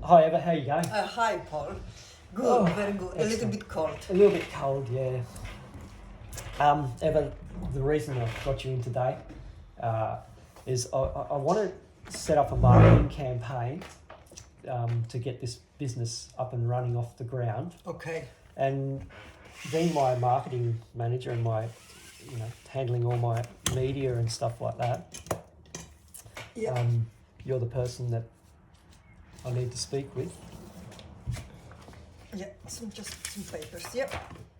Hi Eva, how you going? Hi, Paul. Good, Oh, very good. A little excellent. bit cold. A little bit cold, yeah. Eva, the reason I've got you in today is I want to set up a marketing campaign to get this business up and running off the ground. Okay. And being my marketing manager and my, handling all my media and stuff like that, Yeah. you're the person that I need to speak with. Yeah, some papers. Yep.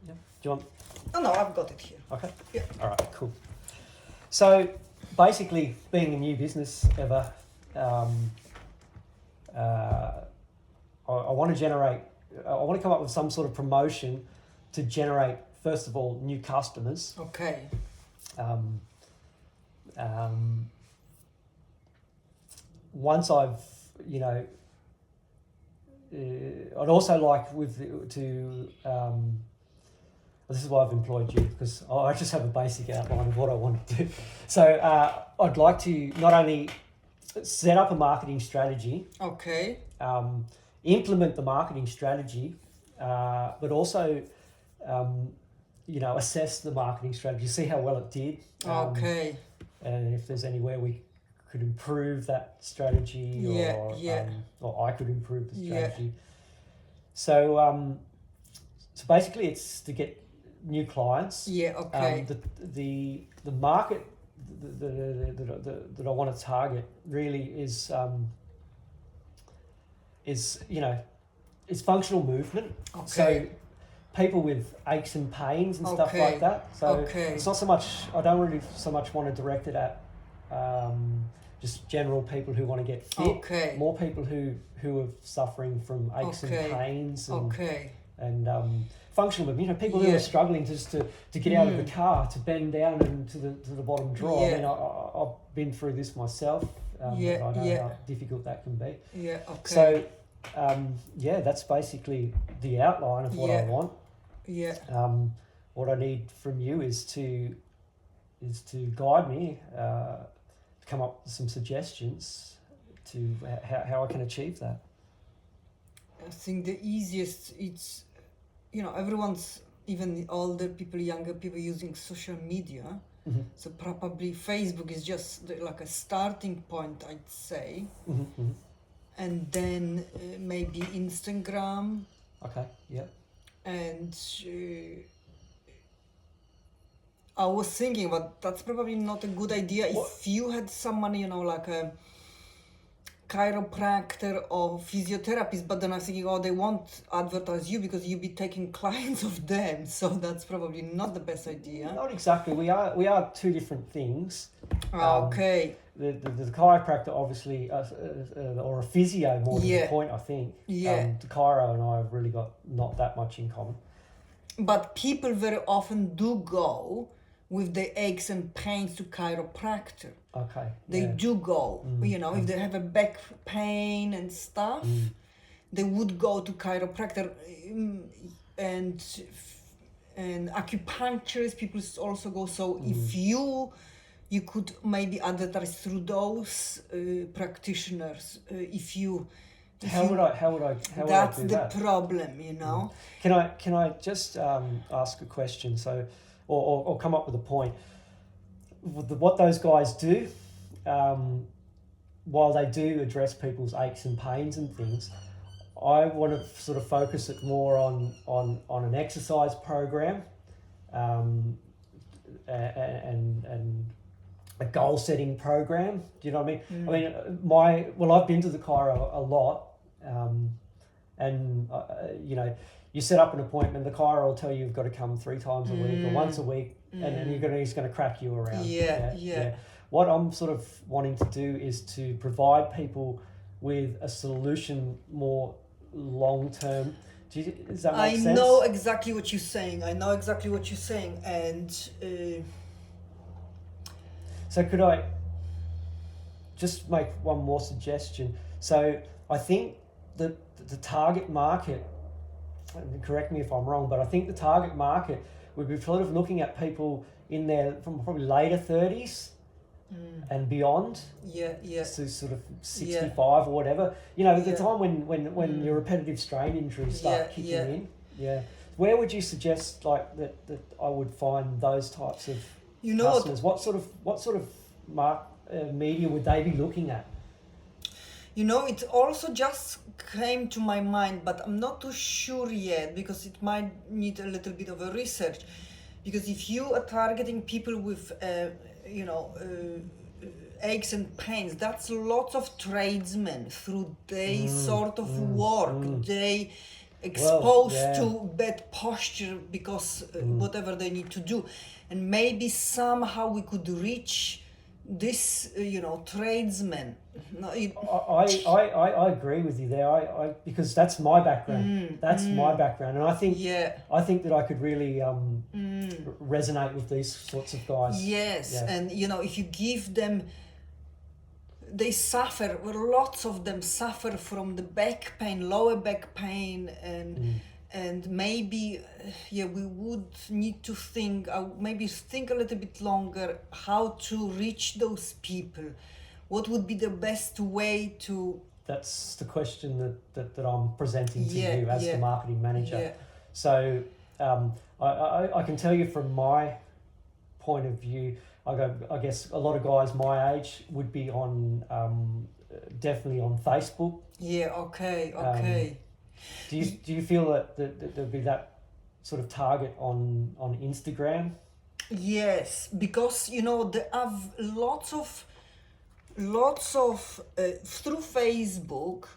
Yeah. Do you want? Oh no, I've got it here. Okay. Yeah. All right. Cool. So basically, being a new business, Eva, I want to generate. I want to come up with some sort of promotion to generate, first of all, new customers. Okay. Once I've, I'd also like this is why I've employed you, because I just have a basic outline of what I want to do. So I'd like to not only set up a marketing strategy, Okay. implement the marketing strategy, but also, assess the marketing strategy, see how well it did. Okay. And if there's anywhere we could improve that strategy, or I could improve the strategy. Yeah. So basically, it's to get new clients. Yeah. Okay. The market that I want to target really is it's functional movement. Okay. So people with aches and pains and stuff like that. So it's not so much. I don't really so much want to direct it at just general people who want to get fit. Okay. More people who are suffering from aches and pains and functional movement. People who are struggling just to get out of the car, to bend down and to the bottom drawer. Yeah. I mean, I've been through this myself. I know how difficult that can be. Yeah. Okay. So, that's basically the outline of what I want. Yeah. What I need from you is to guide me, come up with some suggestions to how I can achieve that. I think the easiest, it's, everyone's, even older people, younger people, using social media. Mm-hmm. So probably Facebook is just like a starting point, I'd say. Mm-hmm. And then maybe Instagram. Okay, yeah. And I was thinking, but that's probably not a good idea. If you had someone, like a chiropractor or physiotherapist, but then I'm thinking, they won't advertise you because you'll be taking clients of them. So that's probably not the best idea. Not exactly. We are two different things. Okay. The chiropractor, obviously, or a physio more to the point, I think. Yeah. The chiro and I have really got not that much in common. But people very often do go with the aches and pains to chiropractor. Okay. They do go, if they have a back pain and stuff, they would go to chiropractor, and acupuncturist people also go. So if you could maybe advertise through those practitioners, How would I do that? That's the problem, Can I just ask a question? So, or come up with a point. What those guys do, while they do address people's aches and pains and things, I want to sort of focus it more on an exercise program, and a goal setting program. Do you know what I mean? I mean, I've been to the chiro a lot, and you set up an appointment. The chiro will tell you you've got to come 3 times a week or once a week, and then he's going to crack you around. Yeah. What I'm sort of wanting to do is to provide people with a solution more long term. Does that make sense? I know exactly what you're saying. And so could I just make one more suggestion? So I think that the target market, and correct me if I'm wrong, but I think the target market would be sort of looking at people in their from probably later 30s and beyond, yeah, to sort of 65 or whatever. You know, the Yeah. time when your repetitive strain injuries start Yeah, kicking yeah. in. Yeah. Where would you suggest that I would find those types of You know what? customers? What sort of media would they be looking at? You know, it also just came to my mind, but I'm not too sure yet because it might need a little bit of a research. Because if you are targeting people with, aches and pains, that's lots of tradesmen through their sort of work. They exposed yeah. to bad posture because whatever they need to do, and maybe somehow we could reach this, tradesmen. No, I agree with you there. I because that's my background. That's my background, and I think yeah. I think that I could really resonate with these sorts of guys. Yes, Yeah. and if you give them, they suffer. Lots of them suffer from the back pain, lower back pain, and maybe we would need to think, maybe think a little bit longer how to reach those people. What would be the best way to? That's the question that I'm presenting to Yeah, you as yeah, the marketing manager. Yeah. So I can tell you from my point of view, I guess a lot of guys my age would be on definitely on Facebook. Yeah. Okay. Do you feel that there'd be that sort of target on Instagram? Yes, because there are lots of through Facebook.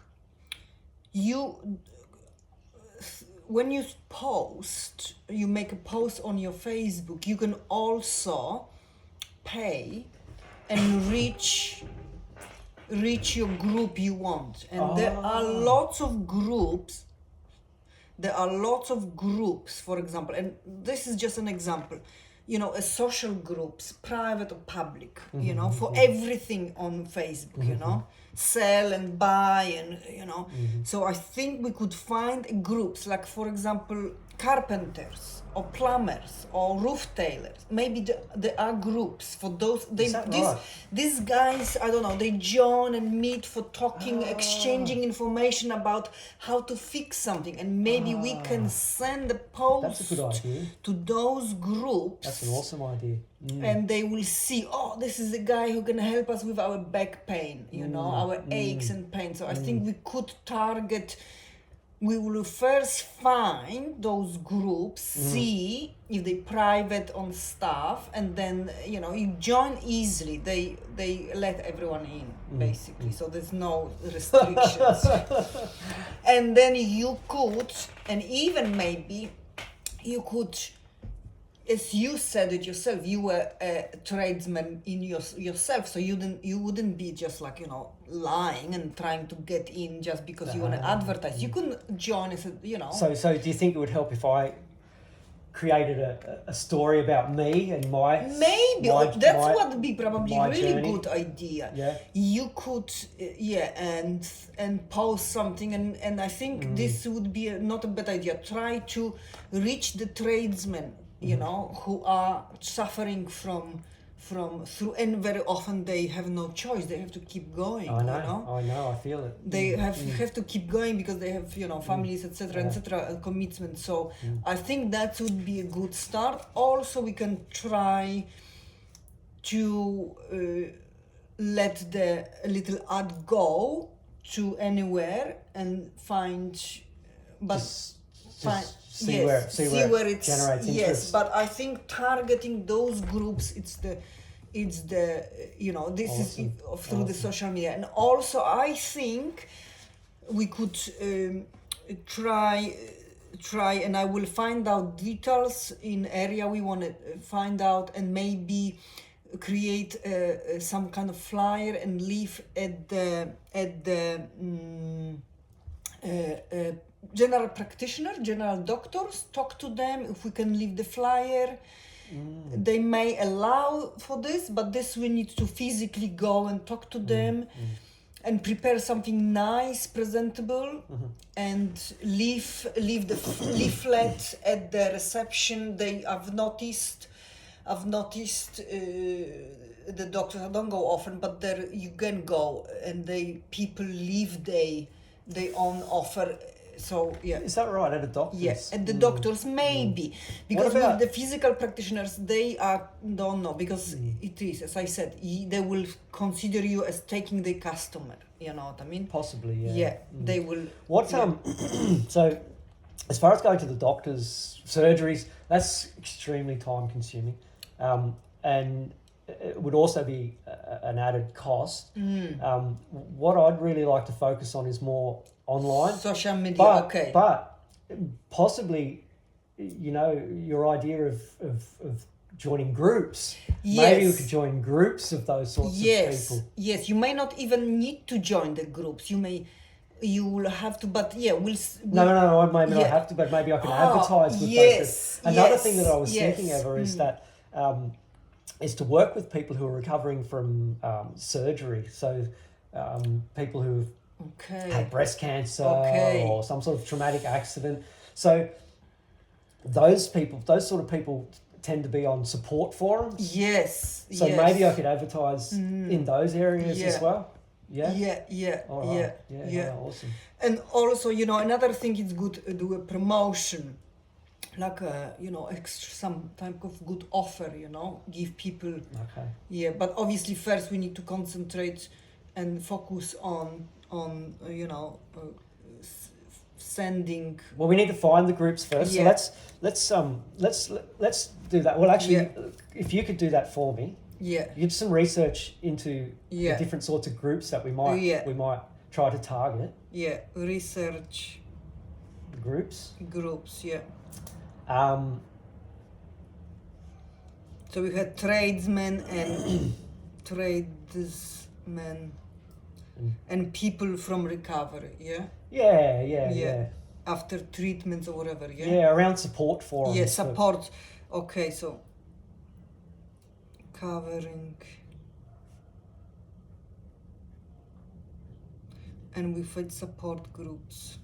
When you post, you make a post on your Facebook, you can also pay and reach your group you want. And there are lots of groups. For example, and this is just an example, a social groups, private or public, for everything on Facebook, sell and buy, and so I think we could find groups like, for example, carpenters or plumbers or roof tailors. Maybe there are groups for those. These guys, I don't know, they join and meet for talking, exchanging information about how to fix something, and maybe we can send a post That's a good idea. to those groups. That's an awesome idea. And they will see, this is the guy who can help us with our back pain, our aches and pains. So I think we could target. We will first find those groups, see if they private on stuff, and then you join easily. They let everyone in basically, so there's no restrictions. And then you could, and even maybe you could, as you said it yourself, you were a tradesman in yourself, so you wouldn't be just like lying and trying to get in just because you want to advertise. You can join as So do you think it would help if I created a story about me and my what would be probably my really journey? good idea. Yeah. You could and post something, and I think this would be not a bad idea. Try to reach the tradesmen, who are suffering from through, and very often they have no choice. They have to keep going. I know, I feel it. They have to keep going because they have families, etc., commitment. So I think that would be a good start. Also, we can try to let the little ad go to anywhere and find, but see where it generates interest. Yes, but I think targeting those groups, it's the this Awesome. is through the social media. And also I think we could try, and I will find out details in area we want to find out, and maybe create some kind of flyer and leave at the general practitioner, general doctors. Talk to them if we can leave the flyer. They may allow for this, but this we need to physically go and talk to them and prepare something nice, presentable, and leave the leaflet at the reception. They have noticed I've noticed the doctors. I don't go often, but there you can go, and people leave they own offer. So yeah. Is that right, at a doctor's? Yes, and the doctors maybe, because about- with the physical practitioners they don't know, because it is, as I said, they will consider you as taking the customer. You know what I mean? Possibly, yeah. Yeah, they will. What so as far as going to the doctor's surgeries, that's extremely time consuming, and it would also be an added cost. What I'd really like to focus on is more online, Social media, but okay. but possibly, you know, your idea of joining groups. Maybe we Yes. could join groups of those sorts of Yes, people. yes. You may not even need to join the groups. You will have to, but yeah, No, I maybe not yeah. have to, but maybe I can Oh, advertise with yes, those. Another yes, thing that I was yes. thinking, Eva, is that is to work with people who are recovering from surgery. So people who've Okay. had breast cancer Okay. or some sort of traumatic accident. So those sort of people tend to be on support forums. Yes. So yes. maybe I could advertise in those areas as Yeah. well. Yeah. Yeah. All right. Yeah. Awesome. And also, another thing, it's good to do a promotion, like some type of good offer. Give people. Okay. Yeah, but obviously first we need to concentrate and focus on sending. Well, we need to find the groups first. Yeah. So let's do that. Well, actually, Yeah. if you could do that for me, Yeah. you did some research into Yeah. the different sorts of groups that we might try to target. Yeah, research Groups. groups. Yeah. Um, So we had tradesmen and tradesmen and people from recovery. Yeah. yeah. After treatments or whatever. Yeah. Yeah, around support forums. Yeah, for- support. Okay, so covering and we find support groups.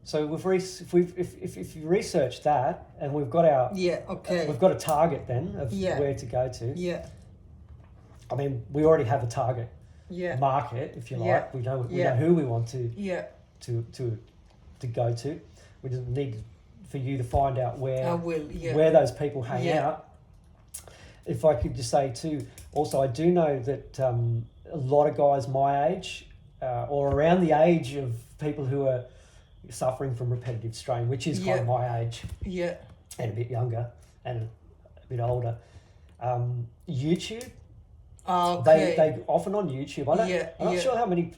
So if you research that and we've got our Yeah, okay. we've got a target then of Yeah. where to go to. Yeah, I mean, we already have a target yeah, market, if you like. Yeah. We know Yeah. who we want to yeah. go to. We just need for you to find out I where will. Yeah, where those people hang Yeah. out. If I could just say too, also I do know that a lot of guys my age or around the age of people who are suffering from repetitive strain, which is kind of Yeah. my age yeah, and a bit younger and a bit older. YouTube, okay. they often on YouTube. I'm not Yeah. sure how many.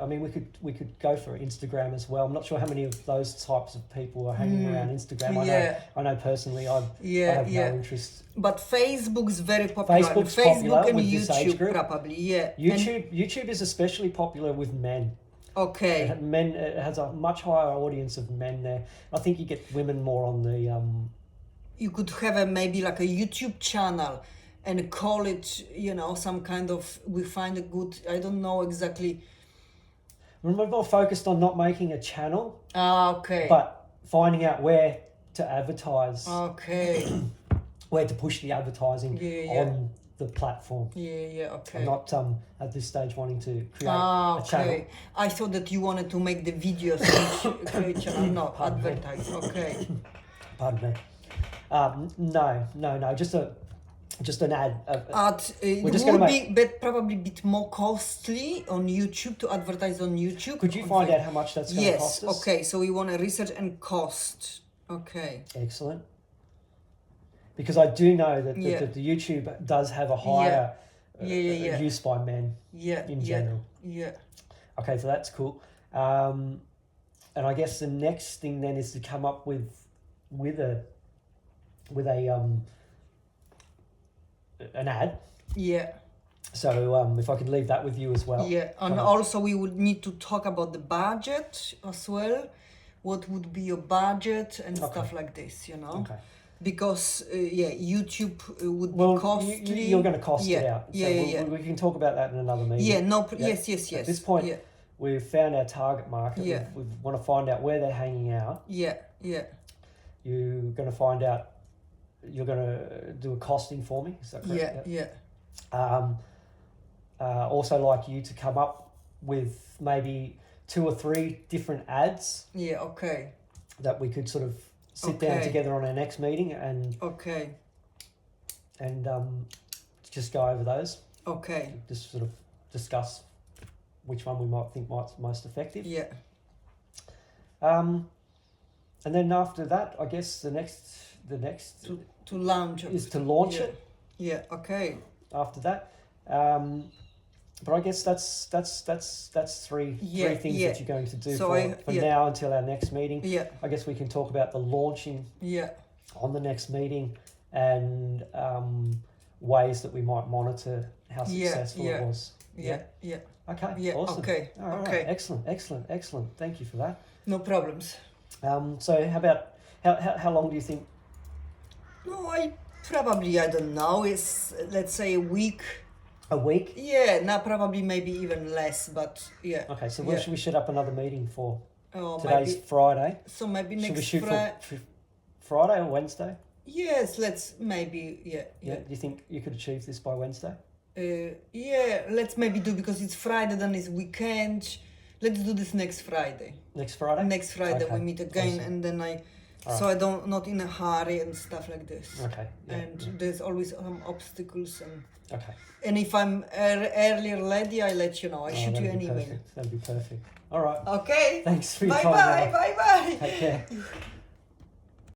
I mean, we could go for Instagram as well. I'm not sure how many of those types of people are hanging around Instagram. Yeah. I know personally, I Yeah, have yeah. no interest. But Facebook's very popular. Facebook's Facebook popular and with this age YouTube group. probably. Yeah. YouTube is especially popular with men. Okay. It has a much higher audience of men there. I think you get women more on the. You could have maybe like a YouTube channel and call it, some kind of. We find a good. I don't know exactly. We're more focused on not making a channel, Okay. but finding out where to advertise, Okay. where to push the advertising Yeah. on the platform. Yeah. Okay. I'm not at this stage wanting to create a channel. Okay. I thought that you wanted to make the videos and create channel. No, Pardon me. advertise. Okay. Pardon me. No. Just an ad. It just would gonna be but probably a bit more costly on YouTube to advertise on YouTube. Could you find out how much that's going to cost Yes. us? Okay. So we want to research and cost. Okay. Excellent. Because I do know that Yeah. the YouTube does have a higher Yeah. use by men Yeah. in yeah, general. Yeah. Okay, so that's cool. And I guess the next thing then is to come up with an ad. Yeah. So if I could leave that with you as well. Yeah, and also we would need to talk about the budget as well. What would be your budget and stuff like this, Okay. Because YouTube would Well, be costly. you're going to cost it out. So Yeah. we can talk about that in another meeting. Yeah. No. Yeah. Yes. At this point, Yeah. we've found our target market. Yeah. We want to find out where they're hanging out. Yeah. you're going to find out. You're going to do a costing for me. Is that correct? Yeah. Also, like you to come up with maybe 2 or 3 different ads Yeah. Okay. that we could sort of sit down Okay. together on our next meeting and Okay. just go over those. Okay. Just sort of discuss which one we might think might most effective. Yeah. And then after that, I guess the next To launch is to launch yeah. it. Yeah. Okay. After that, but I guess that's three things that you're going to do So for now until our next meeting. Yeah. I guess we can talk about the launching Yeah. on the next meeting and ways that we might monitor how successful it was. Yeah. Yeah. Okay. Yeah. Awesome. Okay. All right. Okay. Excellent. Thank you for that. No problems. So how about how long do you think? No, I don't know. It's let's say a week. A week? Yeah, now probably maybe even less, but yeah. Okay, so when should we set up another meeting for? Oh, Today's maybe, Friday. so maybe Should we next shoot Friday. for Friday or Wednesday? Yes, let's maybe Yeah. Do you think you could achieve this by Wednesday? Yeah, let's maybe do because it's Friday, then it's weekend. Let's do this next Friday. Next Friday? Next Friday Okay, we meet again, awesome. and then All so I don't not in a hurry and stuff like this. Okay. Yeah. And there's always some obstacles Okay. and if I'm earlier ready, I let you know. I shoot you that'd an be email. perfect. That'd be perfect. All right. Okay. Thanks for your Bye time. bye. Mel. Bye bye. Take care.